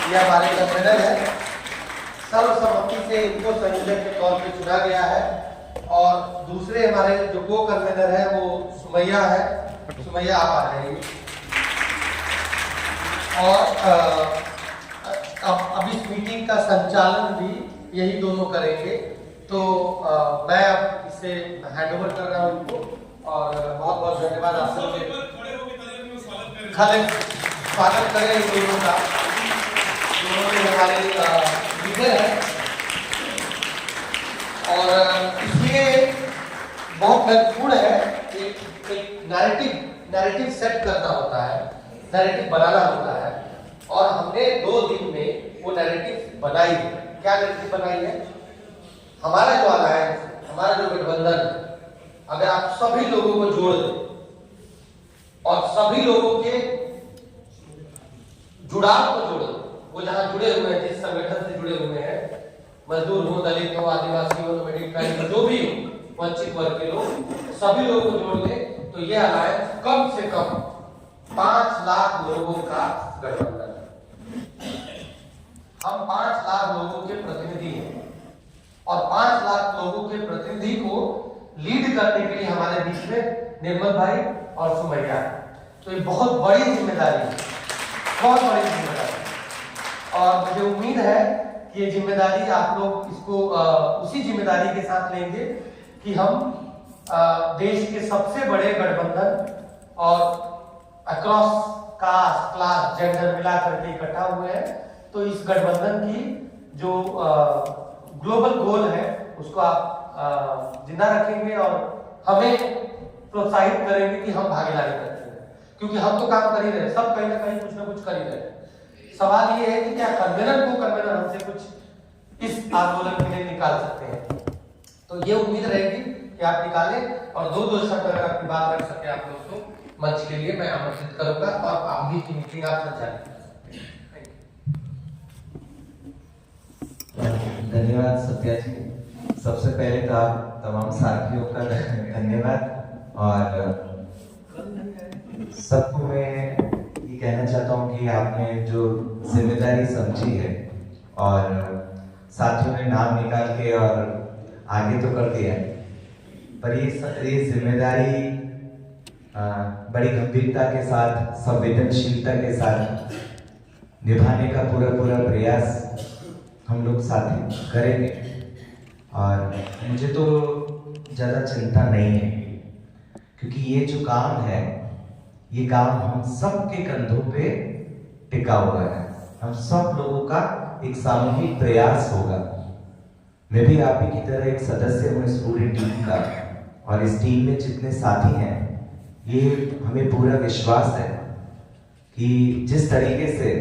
ये हमारे कन्वीनर है, सर्वसम्मति से इनको संयोजक के तौर पे चुना गया है। और दूसरे हमारे जो को कन्वीनर है वो सुमैया है। सुमैया आप आ जाइए। और अब इस मीटिंग का संचालन भी यही दोनों करेंगे। तो मैं अब इसे हैंडओवर कर रहा हूँ उनको। और बहुत बहुत धन्यवाद आप सबके स्वागत करें इन दोनों का। दोनों हमारे लीडर हैं और इसलिए बहुत महत्वपूर्ण है एक नैरेटिव सेट करना होता है, नैरेटिव बनाना होता है। और हमने 2 दिन में वो नैरेटिव बनाई है। क्या नैरेटिव बनाई है? हमारा जो अलायंस, हमारा जो गठबंधन, अगर आप सभी लोगों को जोड़ दें और सभी लोगों के जुड़ाव को जोड़ दें, वो जहां जुड़े हुए हैं, जिस संगठन से जुड़े हुए हैं, मजदूर हो, दलित हो, आदिवासी हो, मिडिल क्लास हो, जो भी हो, वंचित वर्ग के लोग, सभी लोगों को जोड़ दें तो ये अलायंस कम से कम 5 लाख लोगों का गठबंधन है। हम 5 लाख लोगों के प्रतिनिधि हैं और 5 लाख लोगों के प्रतिनिधि को लीड करने के लिए हमारे बीच में निर्मल भाई और सुमैया है। तो ये बहुत बड़ी जिम्मेदारी है, बहुत बड़ी जिम्मेदारी। और मुझे उम्मीद है कि ये जिम्मेदारी आप लोग इसको उसी जिम्मेदारी के साथ लेंगे कि हम देश के सबसे बड़े गठबंधन और अक्रॉस कास्ट, क्लास, जेंडर मिला करके इकट्ठा हुए हैं। तो इस गठबंधन की जो ग्लोबल गोल है उसको आप जिंदा रखेंगे और हमें प्रोत्साहित करेंगे कि हम भागीदारी करते हैं, क्योंकि हम तो काम कर ही रहे, सब कहीं ना कहीं कुछ ना कुछ कर ही रहे। सवाल ये है कि क्या कन्वीनर हमसे कुछ इस आंदोलन के लिए निकाल सकते हैं। तो ये उम्मीद रहेगी कि आप निकालें और 2 शब्द अगर अपनी बात रख सके आप लोग तो मंच के लिए मैं आमंत्रित करूंगा और आगे की मीटिंग आप संचालित करें। धन्यवाद सत्या जी। सबसे पहले तो आप तमाम साथियों का धन्यवाद। और सबको मैं ये कहना चाहता हूँ कि आपने जो जिम्मेदारी समझी है और साथियों ने नाम निकाल के और आगे तो कर दिया है, पर ये जिम्मेदारी बड़ी गंभीरता के साथ, संवेदनशीलता के साथ निभाने का पूरा प्रयास हम लोग साथी करेंगे। और मुझे तो ज़्यादा चिंता नहीं है, क्योंकि ये जो काम है, ये काम हम सब के कंधों पे टिका हुआ है। हम सब लोगों का एक सामूहिक प्रयास होगा। मैं भी आप ही की तरह एक सदस्य हूँ इस पूरी टीम का, और इस टीम में जितने साथी हैं, ये हमें पूरा विश्वास है कि जिस तरीके से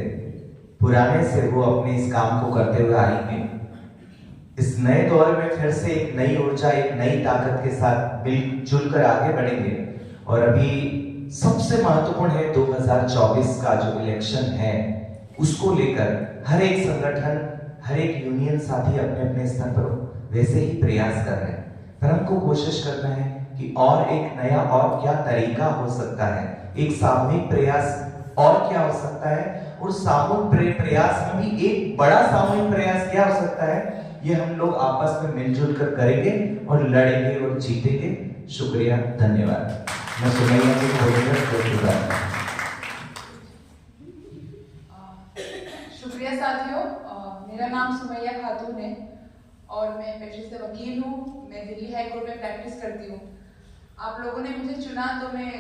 पुराने से वो अपने इस काम को करते हुए आएंगे, इस नए दौर में फिर से एक नई ऊर्जा, एक नई ताकत के साथ मिलजुल कर आगे बढ़ेंगे। और अभी सबसे महत्वपूर्ण है 2024 का जो इलेक्शन है, उसको लेकर हर एक संगठन, हर एक यूनियन साथी अपने अपने स्तर पर वैसे ही प्रयास कर रहे हैं। पर हमको कोशिश करना है कि और एक नया और क्या तरीका हो सकता है, एक सामूहिक प्रयास और क्या हो सकता है, और सामूहिक प्रयास में भी एक बड़ा सामूहिक प्रयास क्या हो सकता है, ये हम लोग आपस में मिलजुल कर करेंगे और लड़ेंगे और जीतेंगे। शुक्रिया, धन्यवाद। मैं सुमैया की शुक्रिया साथियों। मेरा नाम सुमैया खातून है और मैं पेशे से वकील हूँ। मैं दिल्ली हाई कोर्ट में प्रैक्टिस करती हूँ। आप लोगों ने मुझे चुना तो मैं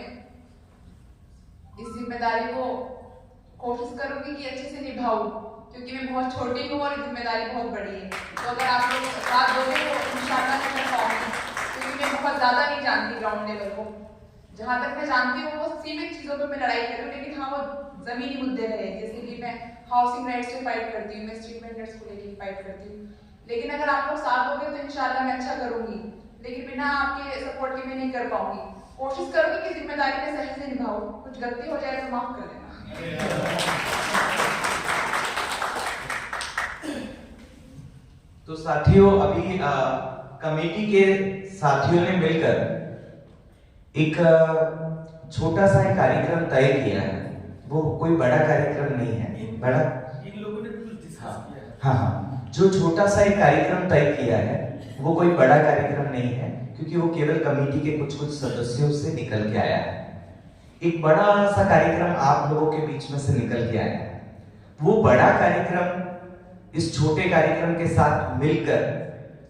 इस जिम्मेदारी को कोशिश करूंगी कि अच्छे से निभाऊं, क्योंकि मैं बहुत छोटी हूँ और जिम्मेदारी बहुत बड़ी है। तो अगर आप लोग साथ दोगे तो इंशाल्लाह मैं कर पाऊंगी, क्योंकि मैं बहुत ज़्यादा नहीं जानती ग्राउंड लेवल को। जहाँ तक मैं जानती हूँ वो सीमित चीज़ों पर मैं लड़ाई कर रही हूँ, लेकिन हाँ वो ज़मीनी मुद्दे रहे, जैसे कि मैं हाउसिंग राइट्स पे फाइट करती हूँ, मैं स्ट्रीट वेंडर्स को लेकर फाइट करती हूँ। लेकिन अगर आप लोग साथ दोगे तो इंशाल्लाह मैं अच्छा करूँगी, लेकिन बिना आपके सपोर्ट के मैं नहीं कर पाऊंगी। कोशिश करूँगी कि जिम्मेदारी में सही से निभाऊँ, कुछ गलती हो जाए तो माफ कर देना। तो साथियों, अभी कमेटी के साथियों ने मिलकर एक छोटा सा कार्यक्रम तय किया है। वो कोई बड़ा कार्यक्रम नहीं है, बड़ा इन लोगों ने हाँ, जो छोटा सा एक कार्यक्रम तय किया है वो कोई बड़ा कार्यक्रम नहीं है, क्योंकि वो केवल कमेटी के कुछ कुछ सदस्यों से निकल के आया है। एक बड़ा सा कार्यक्रम आप लोगों के बीच में से निकल के आया है। वो बड़ा कार्यक्रम इस छोटे कार्यक्रम के साथ मिलकर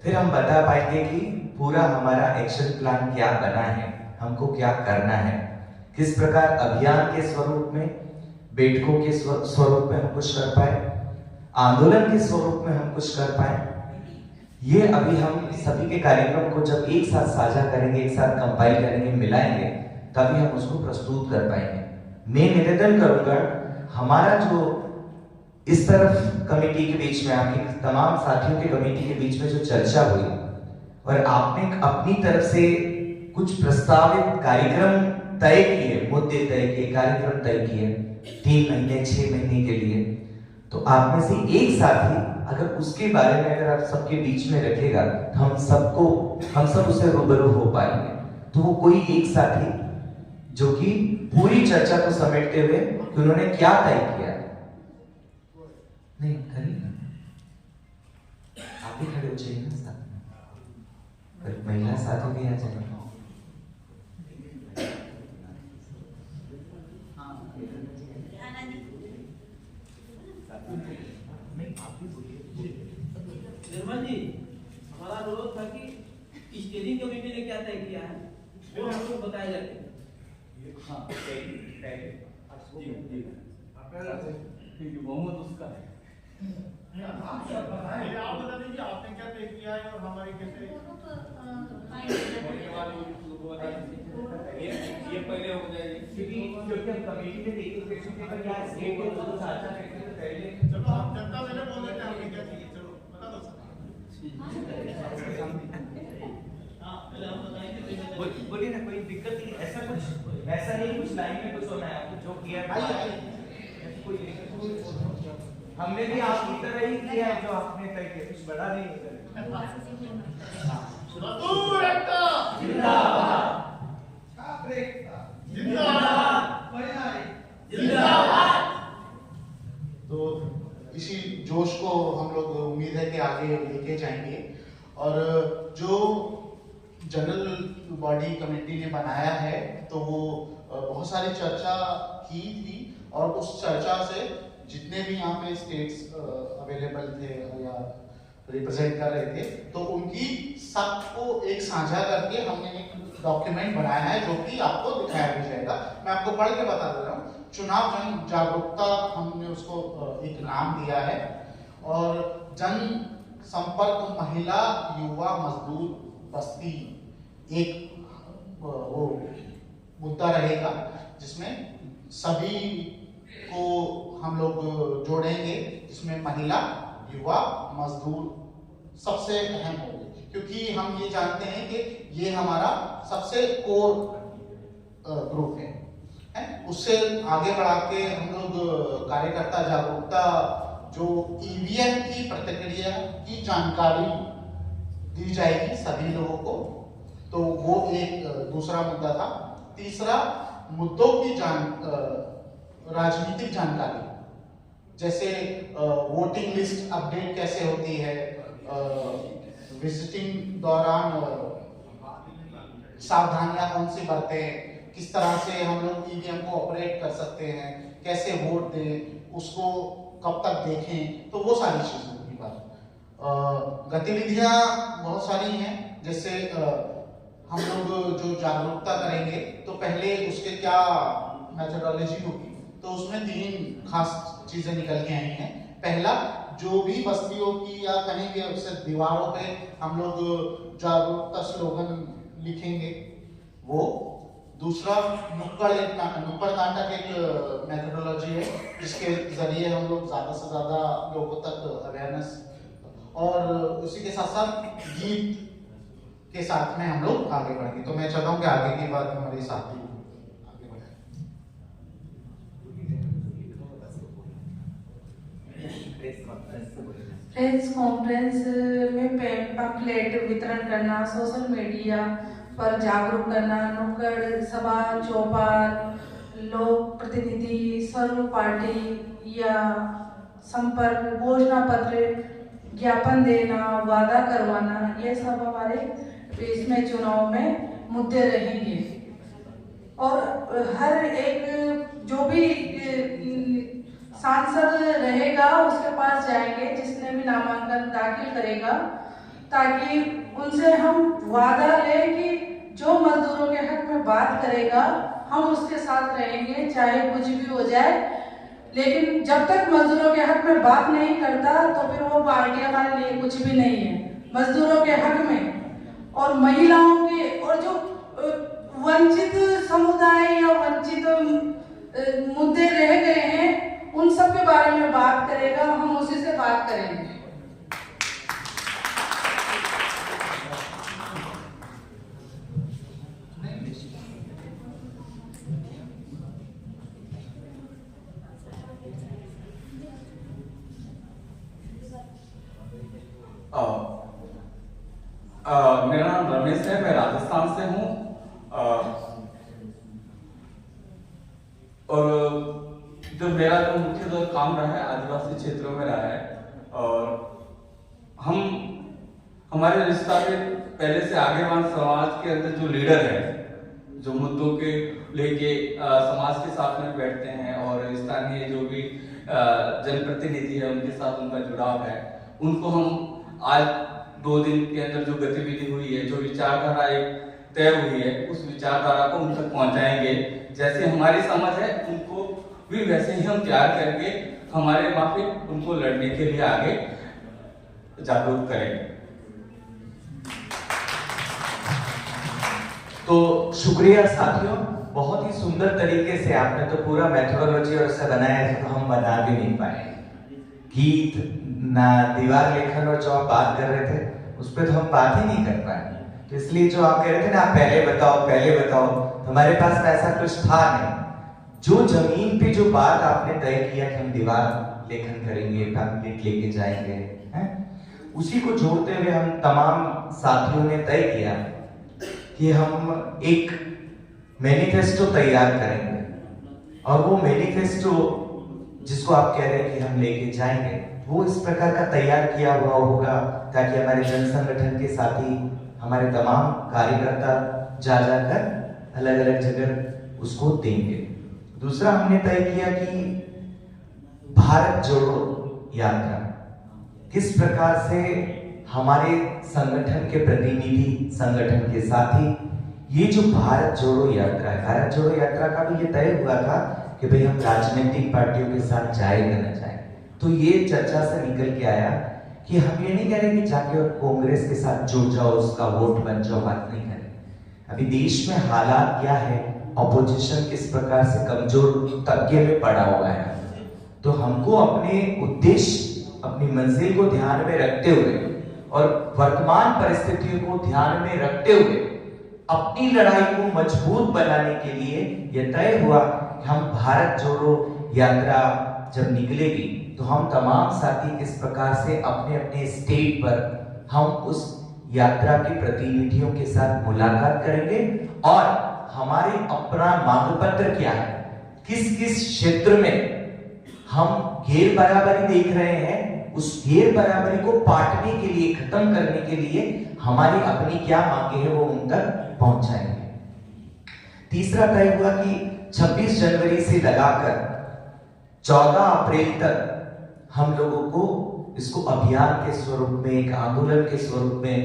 फिर हम बता पाएंगे कि पूरा हमारा एक्शन प्लान क्या बना है, हमको क्या करना है, किस प्रकार अभियान के स्वरूप में, बैठकों के स्वरूप में हम कुछ कर पाए, आंदोलन के स्वरूप में हम कुछ कर पाए। ये अभी हम सभी के कार्यक्रम को जब एक साथ साझा करेंगे, एक साथ कंपाइल करेंगे, मिलाएंगे, तभी हम उसको प्रस्तुत कर पाएंगे। मैं निवेदन करूंगा, हमारा जो इस तरफ कमेटी के बीच में, आपके तमाम साथियों के कमेटी के बीच में जो चर्चा हुई और आपने अपनी तरफ से कुछ प्रस्तावित कार्यक्रम तय किए, मुद्दे तय किए, कार्यक्रम तय किए 3 महीने 6 महीने के लिए, तो आप में से एक साथी अगर उसके बारे में अगर आप सबके बीच में रखेगा तो हम सब उससे रूबरू हो पाएंगे। तो वो कोई एक साथी जो कि पूरी चर्चा को समेटते हुए कि उन्होंने क्या तय किया, नहीं करिए ना, आप भी खड़े हो जाइए ना साथ में, महिला साथी भी आ जाएंगे। निर्मल जी, हमारा अनुरोध था कि स्टीयरिंग कमेटी ने क्या तय किया है वो हम लोग बताए जाते। हाँ, बहुमत उसका है। आप बता दीजिए आपने क्या तय किया है और हमारी कैसे ये पहले हो जाएगी, क्योंकि हम कमेटी में देखेंगे क्या स्टेट के दोनों साझा करके तो पहले चलो आप जनता पहले बोल देते हैं हमें क्या चाहिए, चलो बता दो बोलिए ना, कोई दिक्कत नहीं, ऐसा नहीं कुछ लाइन में कुछ होना है, आपको जो किया हमने भी आपकी तरह ही किया है, जो आपने तय किया, कुछ बड़ा नहीं है। तो इसी जोश को हम लोग उम्मीद है कि आगे लेके जाएंगे, और जो जनरल बॉडी कमेटी ने बनाया है तो वो बहुत सारी चर्चा की थी, और उस चर्चा से जितने भी यहाँ पे स्टेट्स अवेलेबल थे या रिप्रेजेंट कर रहे थे, तो उनकी सबको एक साझा करके हमने एक डॉक्यूमेंट बनाया है जो कि आपको दिखाया भी जाएगा। मैं आपको पढ़ के बता दे रहा हूँ। चुनाव जन जागरूकता हमने उसको एक नाम दिया है, और जन संपर्क महिला युवा मजदूर बस्ती एक वो मुद्दा रहेगा, जिसमें सभी को हम लोग जोड़ेंगे, जिसमें महिला युवा मजदूर सबसे अहम होंगे, क्योंकि हम ये जानते हैं कि ये हमारा सबसे कोर ग्रुप है। उससे आगे बढ़ा के हम लोग कार्यकर्ता जागरूकता, जो ईवीएम की प्रतिक्रिया की जानकारी दी जाएगी सभी लोगों को, तो वो एक दूसरा मुद्दा था। तीसरा, मुद्दों की राजनीतिक जानकारी, जैसे वोटिंग लिस्ट अपडेट कैसे होती है, विजिटिंग दौरान सावधानियां कौन सी बरतें, किस तरह से हम लोग ईवीएम को ऑपरेट कर सकते हैं, कैसे वोट दें, उसको कब तक देखें, तो वो सारी चीजों की बात। गतिविधियां बहुत सारी हैं, जैसे हम लोग जो जागरूकता करेंगे तो पहले उसके क्या मेथोडोलॉजी होगी, तो उसमें 3 खास चीजें निकल के आई हैं। पहला, जो भी बस्तियों की या कहीं भी अक्सर दीवारों पे हम लोग जागरूकता स्लोगन लिखेंगे वो। दूसरा, नुक्कड़ नाटक एक मेथोडोलॉजी है, जिसके जरिए हम लोग ज्यादा से ज्यादा लोगों तक अवेयरनेस, और उसी के साथ साथ गीत के साथ में हम लोग आगे बढ़ेंगे। तो मैं चाहता हूँ कि आगे की बात हमारे साथी आगे बढ़े। प्रेस कॉन्फ्रेंस में पैम्फलेट वितरण करना, सोशल मीडिया पर जागरूक करना, नुक्कड़ सभा, चौपाल, लोक प्रतिनिधि, सर्व पार्टी या संपर्क, घोषणा पत्र, ज्ञापन देना, वादा करवाना, ये सब हमारे इसमें चुनाव में मुद्दे रहेंगे। और हर एक जो भी सांसद रहेगा उसके पास जाएंगे, जिसने भी नामांकन दाखिल करेगा, ताकि उनसे हम वादा लें कि जो मजदूरों के हक में बात करेगा हम उसके साथ रहेंगे, चाहे कुछ भी हो जाए। लेकिन जब तक मजदूरों के हक में बात नहीं करता तो फिर वो पार्टी हमारे लिए कुछ भी नहीं है। मजदूरों के हक में और महिलाओं के और जो वंचित समुदाय या वंचित मुद्दे रह गए हैं उन सब के बारे में बात करेगा, हम उसी से बात करेंगे। मेरा नाम रमेश है, मैं राजस्थान से हूँ। और जो मेरा जो मुख्य जो काम रहा है आदिवासी क्षेत्रों में रहा है, और हमारे रिश्ता के पहले से आगेवान समाज के अंदर जो लीडर है, जो मुद्दों के लेके समाज के साथ में बैठते हैं और स्थानीय जो भी जनप्रतिनिधि है उनके साथ उनका जुड़ाव है, उनको हम आज 2 दिन के अंदर जो गतिविधि हुई है, जो विचारधारा एक तय हुई है, उस विचारधारा को उन तक पहुंचाएंगे। जैसे हमारी समझ है उनको भी वैसे ही हम तैयार करके हमारे माफिक उनको लड़ने के लिए आगे जागरूक करेंगे। तो शुक्रिया साथियों, बहुत ही सुंदर तरीके से आपने तो पूरा मेथोडोलॉजी और ऐसा बनाया है तो हम बना भी नहीं पाए। गीत ना दीवार लेखन और जो आप बात कर रहे थे उस पर तो हम बात ही नहीं कर पाए। तो इसलिए जो आप कह रहे थे ना पहले बताओ, तो हमारे पास तो ऐसा कुछ था नहीं। जो जमीन पे जो बात आपने तय किया कि हम दीवार लेखन करेंगे, पैम्फलेट लेके जाएंगे, हैं, उसी को जोड़ते हुए हम तमाम साथियों ने तय किया कि हम एक मैनिफेस्टो तैयार करेंगे। और वो मैनिफेस्टो जिसको आप कह रहे हैं कि हम लेके जाएंगे, वो इस प्रकार का तैयार किया हुआ होगा ताकि हमारे जन संगठन के साथी, हमारे तमाम कार्यकर्ता जा जाकर अलग अलग जगह उसको देंगे। दूसरा हमने तय किया कि भारत जोड़ो यात्रा किस प्रकार से हमारे संगठन के प्रतिनिधि, संगठन के साथी, ये जो भारत जोड़ो यात्रा है, भारत जोड़ो यात्रा का भी ये तय हुआ था कि भाई हम राजनीतिक पार्टियों के साथ जाएगा ना जाए। तो ये चर्चा से निकल के आया कि हम ये नहीं कह रहे कि जाके और कांग्रेस के साथ जुड़ जाओ, उसका वोट बन जाओ, बात नहीं करें। अभी देश में हालात क्या है, ऑपोजिशन किस प्रकार से कमजोर तबके में पड़ा हुआ है, तो हमको अपने उद्देश्य, अपनी मंजिल को ध्यान में रखते हुए और वर्तमान परिस्थितियों को ध्यान में रखते हुए अपनी लड़ाई को मजबूत बनाने के लिए यह तय हुआ कि हम भारत जोड़ो यात्रा जब निकलेगी तो हम तमाम साथी किस प्रकार से अपने अपने स्टेट पर हम उस यात्रा के प्रतिनिधियों के साथ मुलाकात करेंगे और हमारे अपना मांग पत्र क्या है, किस किस क्षेत्र में हम गैर बराबरी देख रहे हैं, उस गैर बराबरी को पाटने के लिए, खत्म करने के लिए हमारी अपनी क्या मांगे हैं वो उन तक पहुंचाएंगे। तीसरा तय हुआ कि 26 जनवरी से लगाकर 14 अप्रैल तक हम लोगों को इसको अभियान के स्वरूप में, एक आंदोलन के स्वरूप में,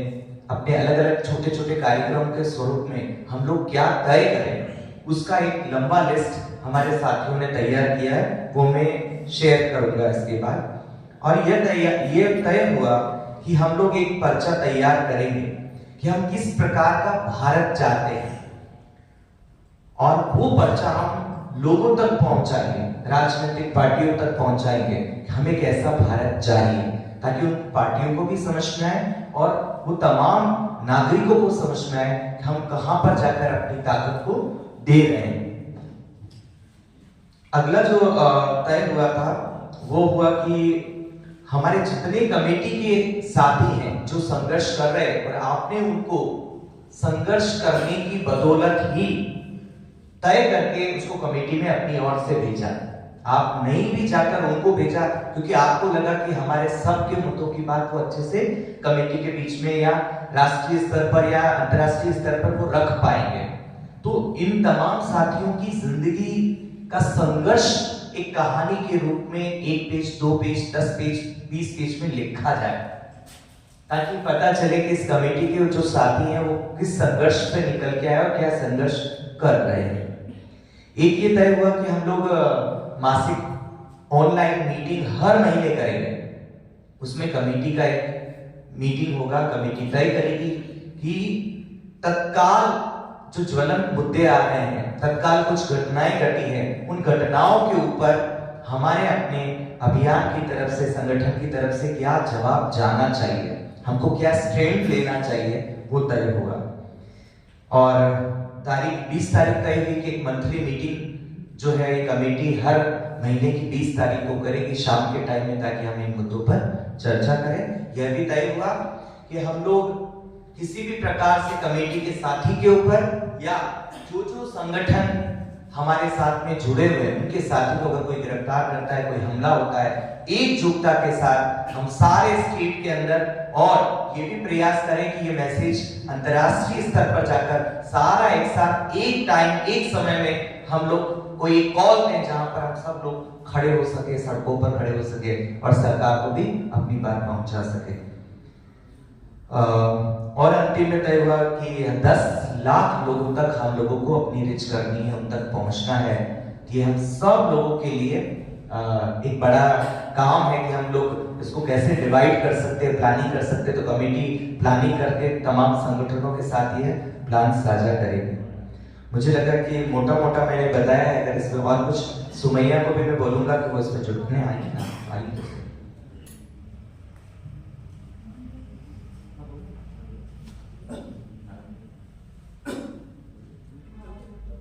अपने अलग अलग छोटे छोटे कार्यक्रम के स्वरूप में हम लोग क्या तय करें, उसका एक लंबा लिस्ट हमारे साथियों ने तैयार किया है, वो मैं शेयर करूंगा इसके बाद। और ये तय हुआ कि हम लोग एक पर्चा तैयार करेंगे कि हम किस प्रकार का भारत चाहते हैं और वो पर्चा हम लोगों तक पहुंचाएंगे, राजनीतिक पार्टियों तक पहुंचाएंगे, हमें कैसा भारत चाहिए, ताकि उन पार्टियों को भी समझ में आए और वो तमाम नागरिकों को समझ में आए कि हम कहां पर जाकर अपनी ताकत को दे रहे हैं। अगला जो तय हुआ था वो हुआ कि हमारे जितने कमेटी के साथी हैं जो संघर्ष कर रहे हैं और आपने उनको संघर्ष करने की बदौलत ही तय करके उसको कमेटी में अपनी ओर से भेजा, आप नहीं भी जाकर उनको भेजा क्योंकि आपको लगा कि हमारे सबके मुद्दों की बात वो अच्छे से कमेटी के बीच में या राष्ट्रीय स्तर पर या अंतर्राष्ट्रीय स्तर पर वो रख पाएंगे। तो इन तमाम साथियों की जिंदगी का संघर्ष एक कहानी के रूप में 1 पेज, 2 पेज, 10 पेज, 20 पेज में लिखा जाए, ताकि पता चले कि इस कमेटी के जो साथी हैं वो किस संघर्ष से निकल के आए और क्या संघर्ष कर रहे हैं। एक ये तय हुआ कि हम लोग मासिक ऑनलाइन मीटिंग हर महीने करेंगे। उसमें कमेटी का एक मीटिंग होगा, कमेटी तय करेगी कि तत्काल जो ज्वलंत मुद्दे आ रहे हैं, तत्काल कुछ घटनाएं घटी हैं, उन घटनाओं के ऊपर हमारे अपने अभियान की तरफ से, संगठन की तरफ से क्या जवाब जाना चाहिए, हमको क्या स्ट्रेंथ लेना चाहिए, वो तय होगा। और तारीख 20 तारीख तय हुई कि एक मंथली मीटिंग जो है कमेटी हर महीने की 20 तारीख को करेगी शाम के टाइम में, ताकि हम इन मुद्दों पर चर्चा करें। यह भी तय हुआ कि हम लोग किसी भी प्रकार से कमेटी के साथी के ऊपर या जो संगठन हमारे साथ में जुड़े हुए हैं उनके साथी को अगर कोई गिरफ्तार करता है, कोई हमला होता है, एकजुटता के साथ हम सारे स्टेट के अंदर, और ये भी प्रयास करें कि ये मैसेज अंतर्राष्ट्रीय स्तर पर जाकर सारा एक साथ एक टाइम एक समय में हम लोग कोई एक कॉल दें जहां पर हम सब लोग खड़े हो सके, सड़कों पर खड़े हो सके और सरकार को भी अपनी बात पहुंचा सके। और अंतिम में तय हुआ कि 10 लाख लोगों तक हम लोगों को अपनी रीच करनी है, उन तक पहुंचना है। कि हम सब लोगों के लिए एक बड़ा काम है कि हम लोग इसको कैसे डिवाइड कर सकते हैं, प्लानिंग कर सकते हैं। तो कमेटी प्लानिंग करके तमाम संगठनों के साथ ये प्लान साझा करेगी। मुझे लगा कि मोटा मोटा मैंने बताया है, अगर इसमें और कुछ सुमैया को भी मैं बोलूंगा कि वो इसमें जुटने आएंगे ना आएंगे।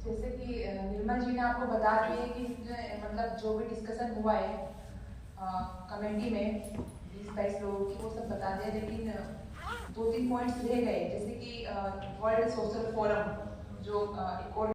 जैसे कि निर्मल जी ने आपको बता दिए कि मतलब जो भी डिस्कशन हुआ है कमेटी में 20-22 लोगों की, वो सब बता दिया। लेकिन 2-3 पॉइंट्स रह गए, जैसे कि वर्ल्ड सोशल फोरम जो